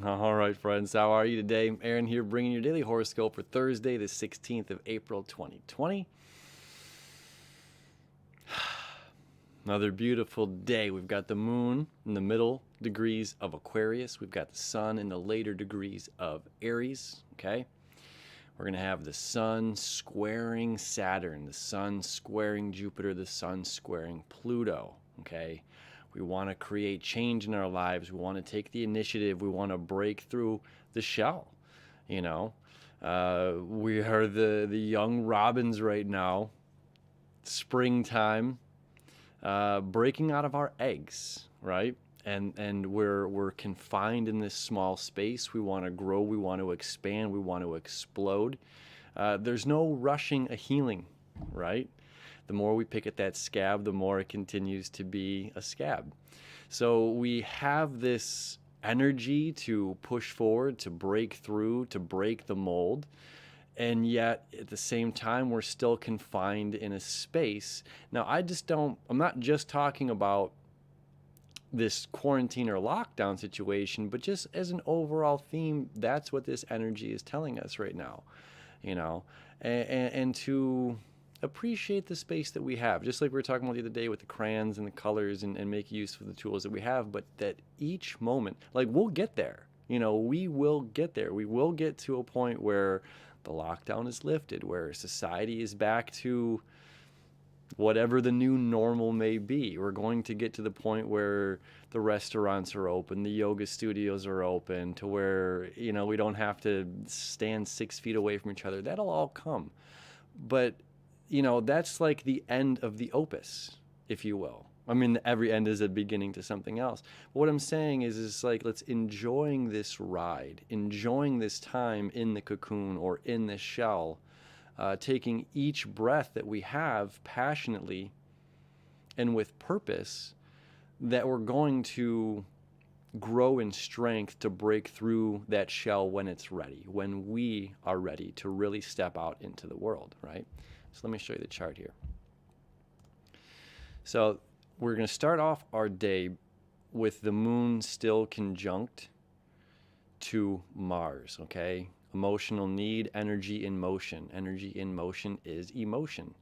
All right, friends, how are you today? Aaron here, bringing your daily horoscope for Thursday, the 16th of April, 2020. Another beautiful day. We've got the moon in the middle degrees of Aquarius. We've got the sun in the later degrees of Aries, okay? We're going to have the sun squaring Saturn, the sun squaring Jupiter, the sun squaring Pluto, okay? We want to create change in our lives. We want to take the initiative. We want to break through the shell, you know? We are the young robins right now, springtime, breaking out of our eggs, right? And we're confined in this small space. We want to grow. We want to expand. We want to explode. There's no rushing a healing, right? The more we pick at that scab, the more it continues to be a scab. So we have this energy to push forward, to break through, to break the mold. And yet at the same time, we're still confined in a space. Now, I'm not just talking about this quarantine or lockdown situation, but just as an overall theme, that's what this energy is telling us right now, you know, and to appreciate the space that we have, just like we were talking about the other day with the crayons and the colors and make use of the tools that we have, but that each moment, like we'll get there, we will get there. We will get to a point where the lockdown is lifted, where society is back to whatever the new normal may be. We're going to get to the point where the restaurants are open, the yoga studios are open, to where, we don't have to stand 6 feet away from each other. That'll all come. But, that's like the end of the opus, if you will. I mean, every end is a beginning to something else. But what I'm saying is like, let's enjoying this ride, enjoying this time in the cocoon or in the shell, taking each breath that we have passionately and with purpose, that we're going to grow in strength to break through that shell when it's ready, when we are ready to really step out into the world, right? So let me show you the chart here. So we're going to start off our day with the moon still conjunct to Mars, okay? Emotional need, energy in motion. Energy in motion is emotion,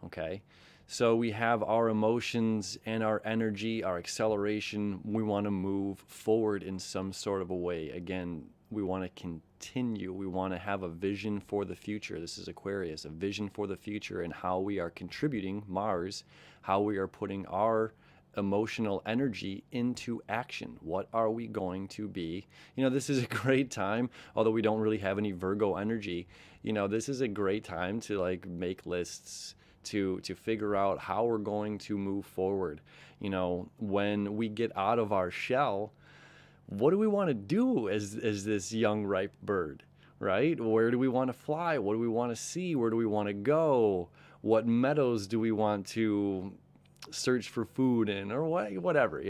okay? So we have our emotions and our energy, our acceleration. We want to move forward in some sort of a way. Again, we want to continue. We want to have a vision for the future. This is Aquarius, a vision for the future and how we are contributing, Mars, how we are putting our emotional energy into action. What are we going to be? This is a great time, although we don't really have any Virgo energy. This is a great time to like make lists, to figure out how we're going to move forward. When we get out of our shell, what do we want to do as this young ripe bird, right? Where do we want to fly? What do we want to see? Where do we want to go? What meadows do we want to search for food in, or whatever,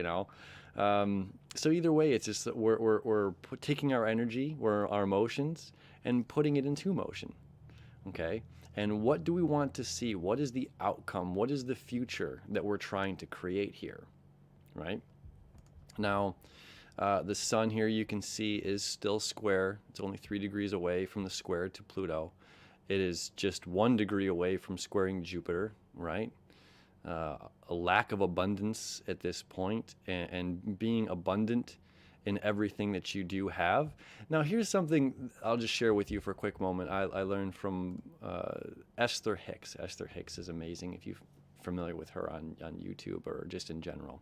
so either way, it's just that we're taking our energy, our emotions, and putting it into motion, okay? And what do we want to see? What is the outcome? What is the future that we're trying to create here, right? Now, the sun here, you can see, is still square. It's only 3 degrees away from the square to Pluto. It is just 1 degree away from squaring Jupiter, right? A lack of abundance at this point, and being abundant in everything that you do have. Now, here's something I'll just share with you for a quick moment. I learned from Esther Hicks. Esther Hicks is amazing if you're familiar with her on YouTube or just in general.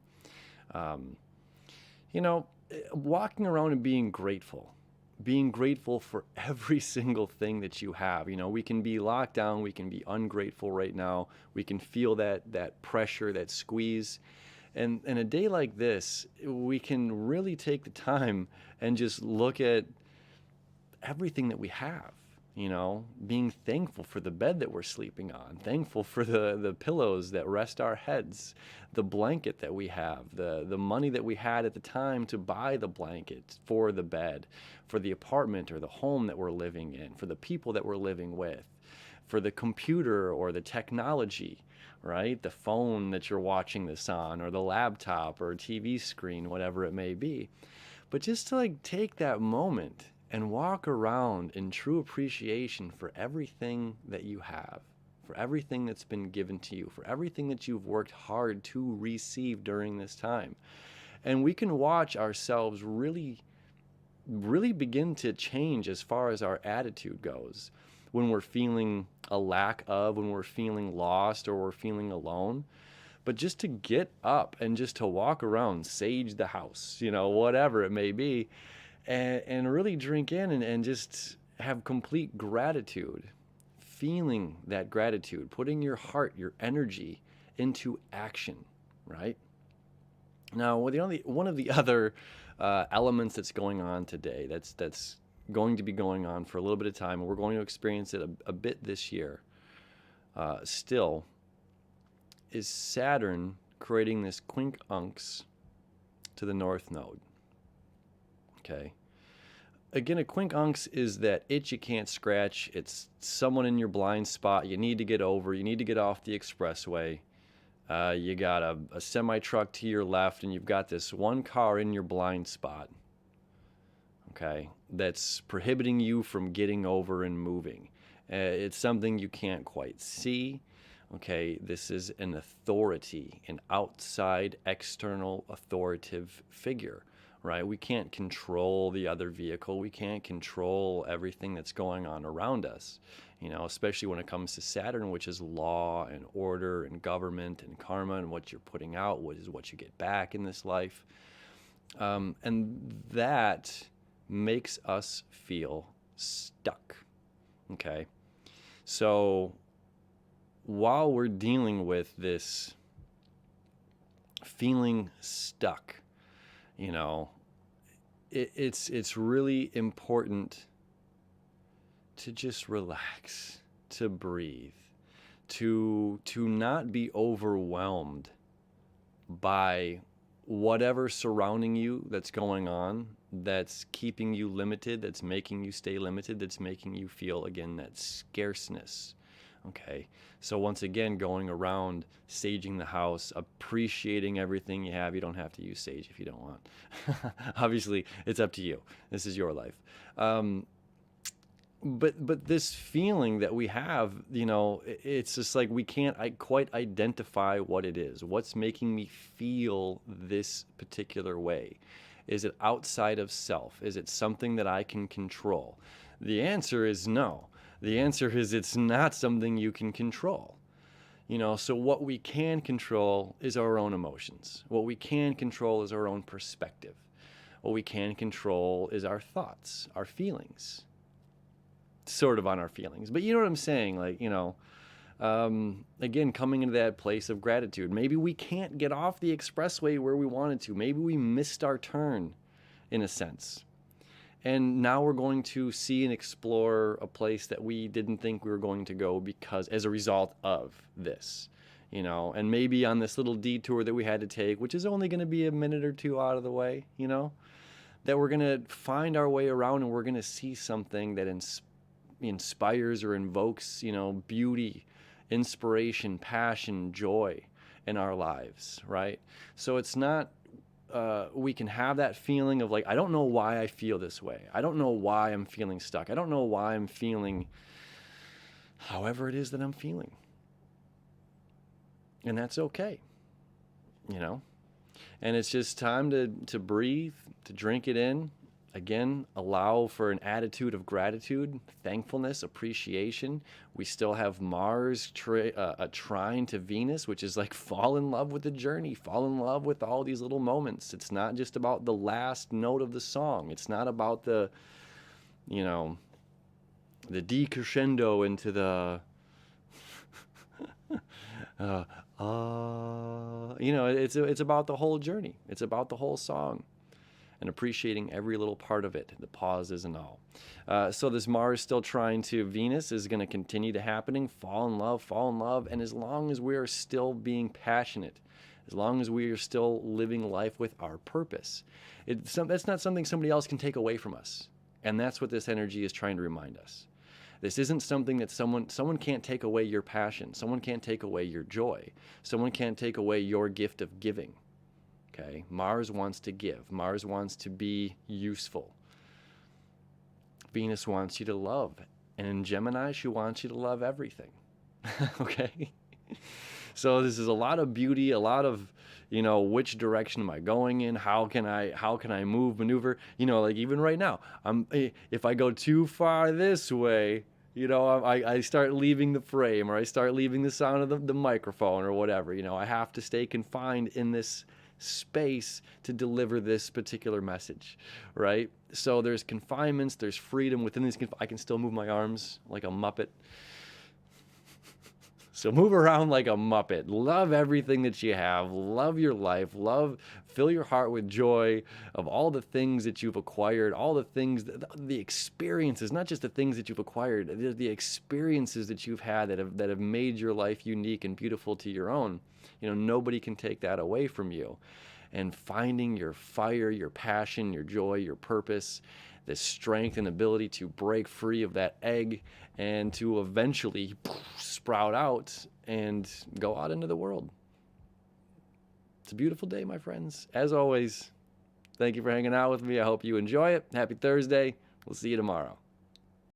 Walking around and being grateful for every single thing that you have. We can be locked down, we can be ungrateful right now, we can feel that pressure, that squeeze. And in a day like this, we can really take the time and just look at everything that we have. Being thankful for the bed that we're sleeping on, thankful for the pillows that rest our heads, the blanket that we have, the money that we had at the time to buy the blanket for the bed, for the apartment or the home that we're living in, for the people that we're living with, for the computer or the technology, right? The phone that you're watching this on, or the laptop or TV screen, whatever it may be. But just to like take that moment and walk around in true appreciation for everything that you have, for everything that's been given to you, for everything that you've worked hard to receive during this time. And we can watch ourselves really begin to change as far as our attitude goes when we're feeling a lack of, when we're feeling lost, or we're feeling alone. But just to get up and just to walk around, sage the house, whatever it may be, and really drink in and just have complete gratitude, feeling that gratitude, putting your heart, your energy into action, right? Now, one of the other elements that's going on today, that's going to be going on for a little bit of time, and we're going to experience it a bit this year still, is Saturn creating this quincunx to the North Node. Okay. Again, a quincunx is that itch you can't scratch. It's someone in your blind spot you need to get over. You need to get off the expressway. You got a semi-truck to your left, and you've got this one car in your blind spot, okay, that's prohibiting you from getting over and moving. It's something you can't quite see, okay? This is an authority, an outside, external, authoritative figure, right? We can't control the other vehicle. We can't control everything that's going on around us. Especially when it comes to Saturn, which is law and order and government and karma, and what you're putting out, what is what you get back in this life. And that makes us feel stuck, okay? So while we're dealing with this feeling stuck, it's really important to just relax, to breathe, to not be overwhelmed by whatever surrounding you that's going on, that's keeping you limited, that's making you stay limited, that's making you feel, again, that scarceness. Okay, so once again, going around, saging the house, appreciating everything you have. You don't have to use sage if you don't want. Obviously, it's up to you. This is your life. But this feeling that we have, it's just like we can't quite identify what it is. What's making me feel this particular way? Is it outside of self? Is it something that I can control? The answer is no. The answer is it's not something you can control. So what we can control is our own emotions. What we can control is our own perspective. What we can control is our thoughts, our feelings. Sort of on our feelings, but you know what I'm saying? Like, again, coming into that place of gratitude. Maybe we can't get off the expressway where we wanted to. Maybe we missed our turn, in a sense. And now we're going to see and explore a place that we didn't think we were going to go because as a result of this, and maybe on this little detour that we had to take, which is only going to be a minute or two out of the way, that we're going to find our way around, and we're going to see something that inspires or invokes, beauty, inspiration, passion, joy in our lives, right? So it's not, we can have that feeling of like, I don't know why I feel this way. I don't know why I'm feeling stuck. I don't know why I'm feeling however it is that I'm feeling. And that's okay, And it's just time to breathe, to drink it in. Again, allow for an attitude of gratitude, thankfulness, appreciation. We still have Mars a trine to Venus, which is like fall in love with the journey, fall in love with all these little moments. It's not just about the last note of the song. It's not about the decrescendo into the, it's about the whole journey. It's about the whole song. And appreciating every little part of it, the pauses and all. So this Mars still trine to Venus is going to continue to happening. Fall in love. And as long as we are still being passionate, as long as we are still living life with our purpose, that's not something somebody else can take away from us. And that's what this energy is trying to remind us. This isn't something that someone can't take away your passion. Someone can't take away your joy. Someone can't take away your gift of giving. Okay, Mars wants to give. Mars wants to be useful. Venus wants you to love. And in Gemini, she wants you to love everything. Okay? So this is a lot of beauty, a lot of, which direction am I going in? How can I maneuver? Like even right now, if I go too far this way, I start leaving the frame, or I start leaving the sound of the microphone or whatever. I have to stay confined in this space to deliver this particular message, right? So there's confinements, there's freedom within these. I can still move my arms like a Muppet. So move around like a Muppet. Love everything that you have. Love your life. Fill your heart with joy of all the things that you've acquired, all the things, the experiences, not just the things that you've acquired, the experiences that you've had that have made your life unique and beautiful to your own. Nobody can take that away from you. And finding your fire, your passion, your joy, your purpose, the strength and ability to break free of that egg and to eventually sprout out and go out into the world. It's a beautiful day, my friends. As always, thank you for hanging out with me. I hope you enjoy it. Happy Thursday. We'll see you tomorrow.